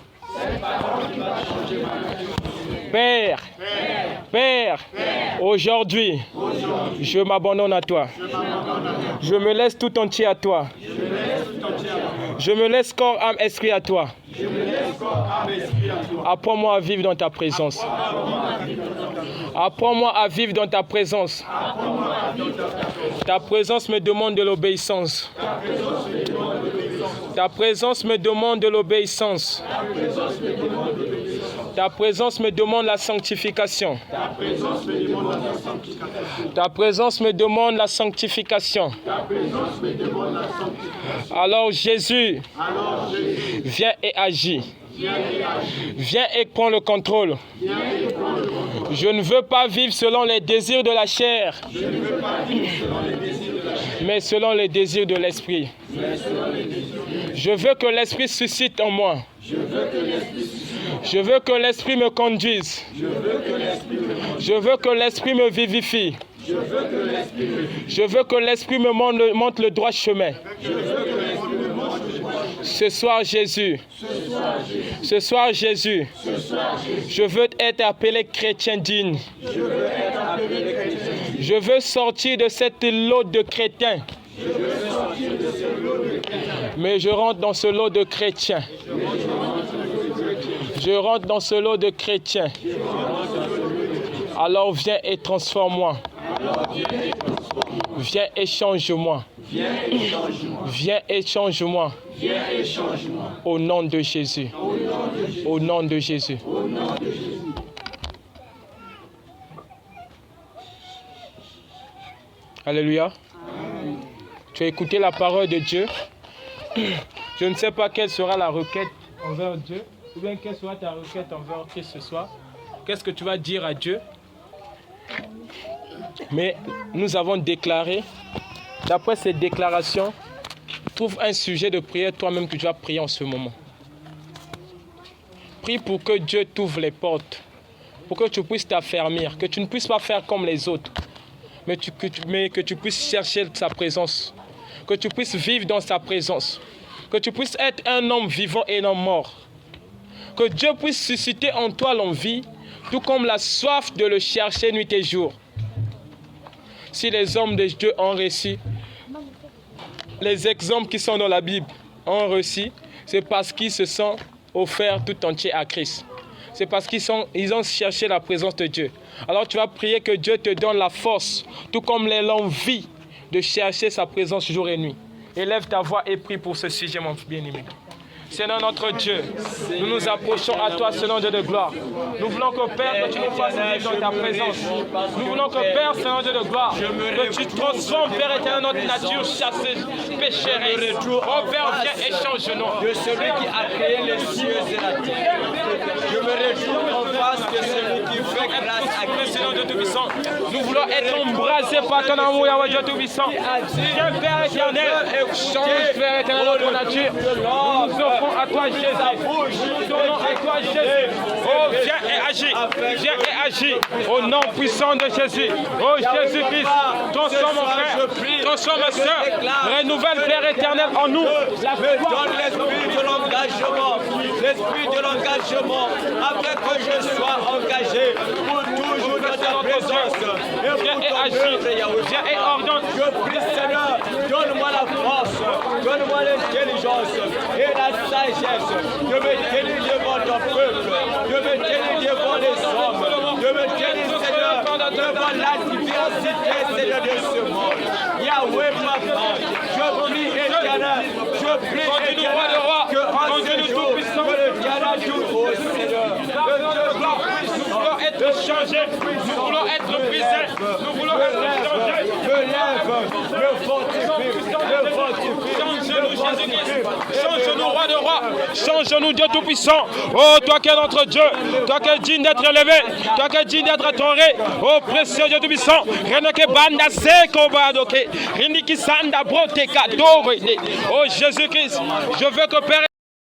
Père, Père, aujourd'hui, je m'abandonne à toi. Je me laisse tout entier à toi. Je me laisse corps, âme, esprit à toi. Apprends-moi à vivre dans ta présence. Apprends-moi à vivre dans ta présence. Ta présence me demande de l'obéissance. Ta présence me demande de l'obéissance. Ta présence me demande la sanctification. Ta présence me demande la sanctification. Alors Jésus, viens et agis. Viens et prends le contrôle. Je ne veux pas vivre selon les désirs de la chair, mais selon les désirs de l'esprit. Je veux que l'esprit suscite en moi. Je veux que l'esprit me conduise. Je veux que l'esprit me vivifie. Je veux que l'esprit me montre le droit chemin. Ce soir Jésus, ce soir Jésus, je veux être appelé chrétien digne. Je veux sortir de cette lot de chrétiens. Mais je rentre dans ce lot de chrétiens. Je rentre dans ce lot de chrétiens. Alors viens et transforme-moi. Viens et change-moi. Viens et change-moi. Au nom de Jésus. Au nom de Jésus. Alléluia. Tu as écouté la parole de Dieu. Je ne sais pas quelle sera la requête envers Dieu, ou bien quelle sera ta requête envers qui ce soit. Qu'est-ce que tu vas dire à Dieu? Mais nous avons déclaré, d'après cette déclaration, trouve un sujet de prière toi-même que tu vas prier en ce moment. Prie pour que Dieu t'ouvre les portes, pour que tu puisses t'affermir, que tu ne puisses pas faire comme les autres, mais que tu puisses chercher sa présence, que tu puisses vivre dans sa présence, que tu puisses être un homme vivant et non mort, que Dieu puisse susciter en toi l'envie, tout comme la soif de le chercher nuit et jour. Si les hommes de Dieu ont réussi, les exemples qui sont dans la Bible ont réussi, c'est parce qu'ils se sont offerts tout entier à Christ. C'est parce qu'ils ont cherché la présence de Dieu. Alors tu vas prier que Dieu te donne la force, tout comme l'envie de chercher sa présence jour et nuit. Élève ta voix et prie pour ce sujet, mon bien-aimé. Seigneur notre Dieu, nous nous approchons à toi, Seigneur Dieu de gloire. Nous voulons que Père, que tu nous fasses vivre dans ta présence. Nous voulons que Père, Seigneur Dieu de gloire, que tu transformes, Père éternel, notre nature chassée, pécheresse. Oh Père, viens et change-nous. De celui qui a créé les cieux et la terre. Je me réjouis en face de celui qui fait grâce à Christ. Seigneur Dieu Tout-Puissant, nous voulons être embrasés par ton amour, Yahweh Dieu Tout-Puissant. Viens, Père éternel, change, Père éternel, notre nature. Nous offrons à toi, Jésus. Nous donnons à toi, Jésus. Oh, viens et agis. Viens et agis. Au nom puissant de Jésus. Oh, Jésus-Christ, transforme mon frère, transforme ma soeur. Renouvelle, Père éternel, en nous la foi. Donne l'esprit de l'engagement. L'esprit de l'engagement. Afin que je sois engagé pour toujours dans ta présence. Viens et agis. Viens et ordonne. Je prie, Seigneur, donne-moi la force, donne-moi l'intelligence et la sagesse de me tenir devant ton peuple, de me tenir devant les hommes, de me tenir, Seigneur, devant la diversité, Seigneur, de ce monde. Yahweh, papa, je prie, éternel, je prie, éternel, que en ce jour, que le dialogue tout haut, Seigneur, nous voulons être changés, nous voulons être brisés, nous voulons être changés. me lève, me fortifie, me fortifie. Change-nous, Jésus-Christ. Change-nous, roi de roi. Change-nous, Dieu Tout-Puissant. Oh, toi qui es notre Dieu, toi qui es digne d'être élevé, toi qui es digne d'être adoré. Oh, précieux Dieu Tout-Puissant. Oh, Jésus-Christ, je veux que Père